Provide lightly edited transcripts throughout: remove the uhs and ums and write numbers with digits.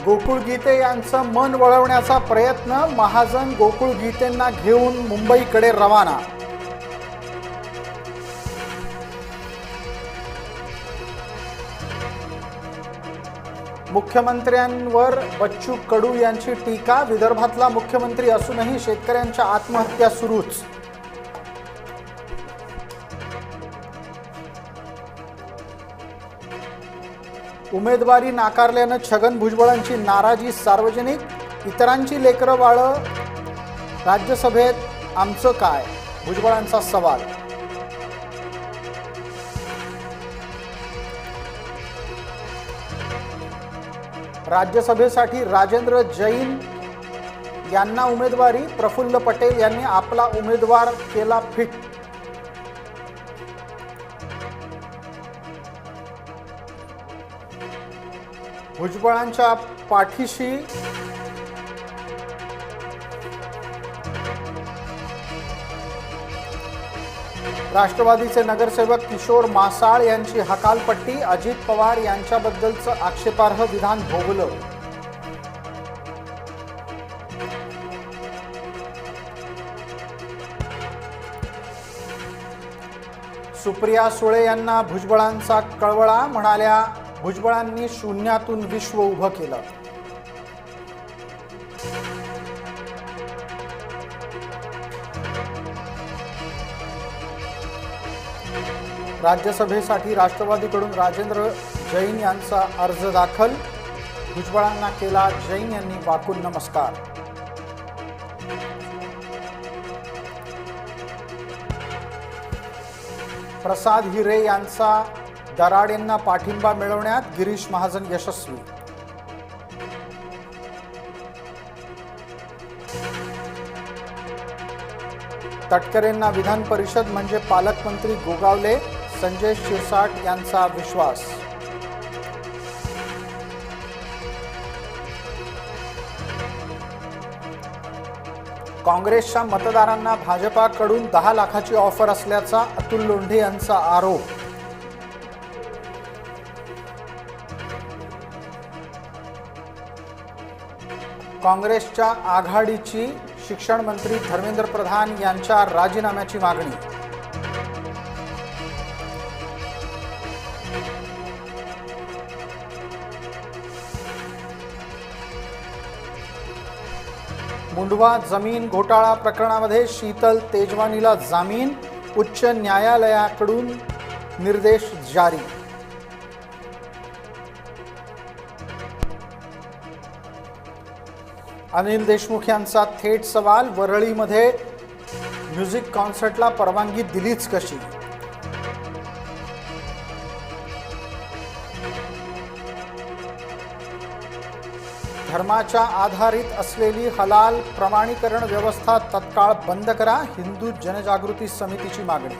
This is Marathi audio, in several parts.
गोकुळ गीते यांचं मन वळवण्याचा प्रयत्न, महाजन गोकुळ गीतेंना घेऊन मुंबईकडे रवाना। मुख्यमंत्र्यांवर बच्चू कडू यांची टीका, विदर्भातला मुख्यमंत्री असूनही शेतकऱ्यांच्या आत्महत्या सुरूच। उमेदवारी नाकारल्यानं छगन भुजबळांची नाराजी सार्वजनिक, इतरांची लेकरं बाळं राज्यसभेत आमचं काय, भुजबळांचा सवाल। राज्यसभेसाठी राजेंद्र जैन यांना उमेदवारी, प्रफुल्ल पटेल यांनी आपला उमेदवार केला फिट। भुजबळांच्या पाठीशी राष्ट्रवादीचे नगरसेवक किशोर मासाळ यांची हकालपट्टी, अजित पवार यांच्याबद्दलचं आक्षेपार्ह विधान भोगलं। सुप्रिया सुळे यांना भुजबळांचा कळवळा, म्हणाल्या भुजबळांनी शून्यातून विश्व उभं केलं। राज्यसभेसाठी राष्ट्रवादीकडून राजेंद्र जैन यांचा अर्ज दाखल, भुजबळांना केला जैन यांनी वाकून नमस्कार। प्रसाद हिरे यांचा दराडेंना पाठिंबा मिळवण्यात गिरीश महाजन यशस्वी। तटकरेंना विधान परिषद म्हणजे पालकमंत्री गोगावले, संजय शिरसाट यांचा विश्वास। काँग्रेसच्या मतदारांना भाजपाकडून 10 लाखाची ऑफर असल्याचा अतुल लोंढे यांचा आरोप। काँग्रेसच्या आघाडीची शिक्षण मंत्री धर्मेंद्र प्रधान यांच्या राजीनाम्याची मागणी। मुंडवा जमीन घोटाळा प्रकरणामध्ये शीतल तेजवानीला जामीन, उच्च न्यायालयाकडून निर्देश जारी। अनिल देशमुख यांचा थेट सवाल, वरळीमध्ये म्युझिक कॉन्सर्टला परवानगी दिलीच कशी। धर्माच्या आधारित असलेली हलाल प्रमाणीकरण व्यवस्था तत्काळ बंद करा, हिंदू जनजागृती समितीची मागणी।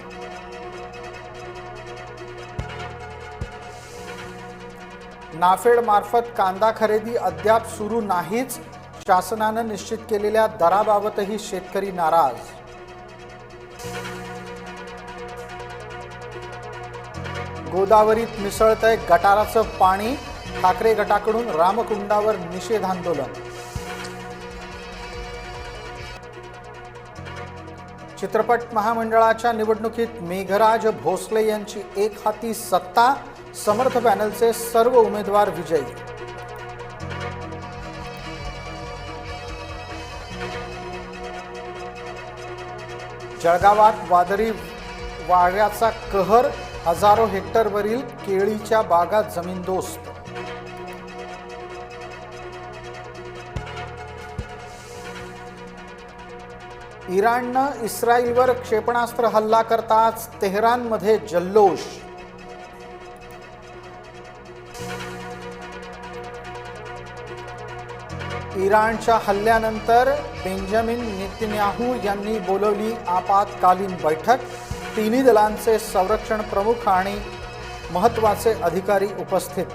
नाफेड मार्फत कांदा खरेदी अद्याप सुरू नाहीच, शासनानं निश्चित केलेल्या दराबाबतही शेतकरी नाराज। गोदावरीत मिसळतंय गटाराचं पाणी, ठाकरे गटाकडून रामकुंडावर निषेध आंदोलन। चित्रपट महामंडळाच्या निवडणुकीत मेघराज भोसले यांची एकहाती सत्ता, समर्थ पॅनलचे सर्व उमेदवार विजयी। जळगावात वादळी वाऱ्याचा कहर, हजारो हेक्टरवरील केळीच्या बागा जमीनदोस्त। इराणनं इस्रायलवर क्षेपणास्त्र हल्ला करताच तेहरानमध्ये जल्लोष। इराणच्या हल्ल्यानंतर बेंजामिन नेतन्याहू यांनी बोलवली आपत्कालीन बैठक, तिन्ही दलांचे संरक्षण प्रमुख आणि महत्त्वाचे अधिकारी उपस्थित।